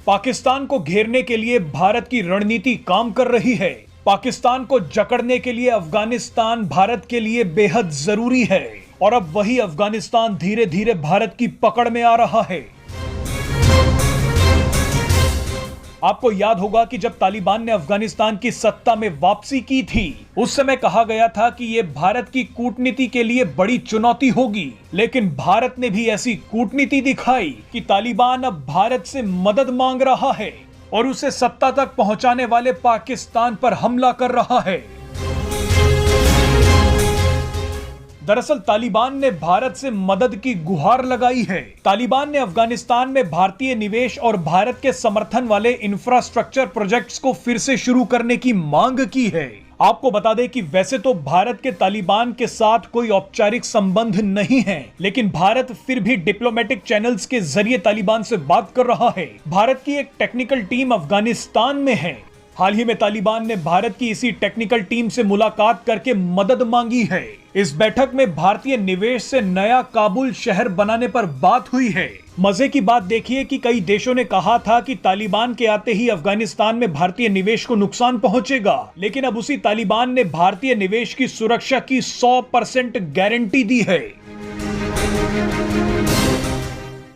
पाकिस्तान को घेरने के लिए भारत की रणनीति काम कर रही है। पाकिस्तान को जकड़ने के लिए अफगानिस्तान भारत के लिए बेहद जरूरी है और अब वही अफगानिस्तान धीरे धीरे भारत की पकड़ में आ रहा है। आपको याद होगा कि जब तालिबान ने अफगानिस्तान की सत्ता में वापसी की थी, उस समय कहा गया था कि यह भारत की कूटनीति के लिए बड़ी चुनौती होगी, लेकिन भारत ने भी ऐसी कूटनीति दिखाई कि तालिबान अब भारत से मदद मांग रहा है और उसे सत्ता तक पहुंचाने वाले पाकिस्तान पर हमला कर रहा है। दरअसल तालिबान ने भारत से मदद की गुहार लगाई है। तालिबान ने अफगानिस्तान में भारतीय निवेश और भारत के समर्थन वाले इंफ्रास्ट्रक्चर प्रोजेक्ट्स को फिर से शुरू करने की मांग की है। आपको बता दें कि वैसे तो भारत के तालिबान के साथ कोई औपचारिक संबंध नहीं है, लेकिन भारत फिर भी डिप्लोमेटिक चैनल्स के जरिए तालिबान से बात कर रहा है। भारत की एक टेक्निकल टीम अफगानिस्तान में है। हाल ही में तालिबान ने भारत की इसी टेक्निकल टीम से मुलाकात करके मदद मांगी है। इस बैठक में भारतीय निवेश से नया काबुल शहर बनाने पर बात हुई है। मजे की बात देखिए कि कई देशों ने कहा था कि तालिबान के आते ही अफगानिस्तान में भारतीय निवेश को नुकसान पहुंचेगा, लेकिन अब उसी तालिबान ने भारतीय निवेश की सुरक्षा की 100% गारंटी दी है।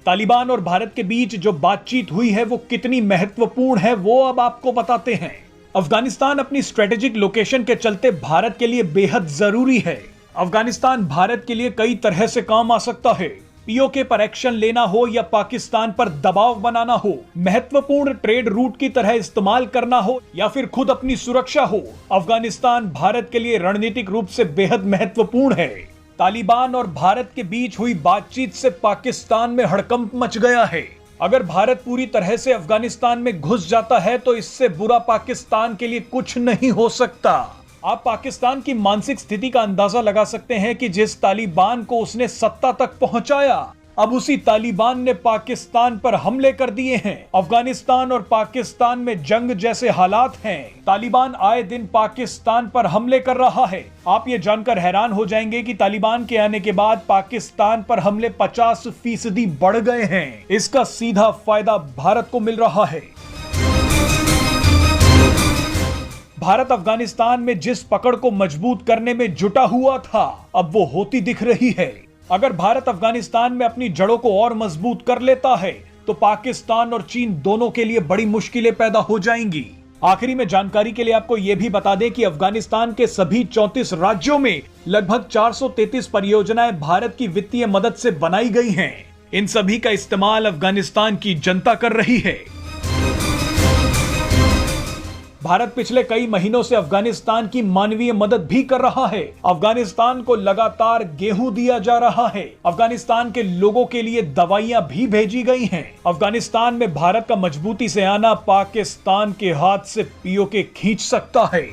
तालिबान और भारत के बीच जो बातचीत हुई है वो कितनी महत्वपूर्ण है वो अब आपको बताते हैं। अफगानिस्तान अपनी स्ट्रेटेजिक लोकेशन के चलते भारत के लिए बेहद जरूरी है। अफगानिस्तान भारत के लिए कई तरह से काम आ सकता है। पीओके पर एक्शन लेना हो या पाकिस्तान पर दबाव बनाना हो, महत्वपूर्ण ट्रेड रूट की तरह इस्तेमाल करना हो या फिर खुद अपनी सुरक्षा हो, अफगानिस्तान भारत के लिए रणनीतिक रूप से बेहद महत्वपूर्ण है। तालिबान और भारत के बीच हुई बातचीत से पाकिस्तान में हड़कंप मच गया है। अगर भारत पूरी तरह से अफगानिस्तान में घुस जाता है तो इससे बुरा पाकिस्तान के लिए कुछ नहीं हो सकता। आप पाकिस्तान की मानसिक स्थिति का अंदाजा लगा सकते हैं कि जिस तालिबान को उसने सत्ता तक पहुंचाया, अब उसी तालिबान ने पाकिस्तान पर हमले कर दिए हैं। अफगानिस्तान और पाकिस्तान में जंग जैसे हालात हैं। तालिबान आए दिन पाकिस्तान पर हमले कर रहा है। आप ये जानकर हैरान हो जाएंगे कि तालिबान के आने के बाद पाकिस्तान पर हमले 50% बढ़ गए हैं। इसका सीधा फायदा भारत को मिल रहा है। भारत अफगानिस्तान में जिस पकड़ को मजबूत करने में जुटा हुआ था, अब वो होती दिख रही है। अगर भारत अफगानिस्तान में अपनी जड़ों को और मजबूत कर लेता है तो पाकिस्तान और चीन दोनों के लिए बड़ी मुश्किलें पैदा हो जाएंगी। आखिरी में जानकारी के लिए आपको यह भी बता दें कि अफगानिस्तान के सभी 34 राज्यों में लगभग 433 परियोजनाएं भारत की वित्तीय मदद से बनाई गई हैं। इन सभी का इस्तेमाल अफगानिस्तान की जनता कर रही है। भारत पिछले कई महीनों से अफगानिस्तान की मानवीय मदद भी कर रहा है। अफगानिस्तान को लगातार गेहूं दिया जा रहा है। अफगानिस्तान के लोगों के लिए दवाइयां भी भेजी गई हैं। अफगानिस्तान में भारत का मजबूती से आना पाकिस्तान के हाथ से पीओके खींच सकता है।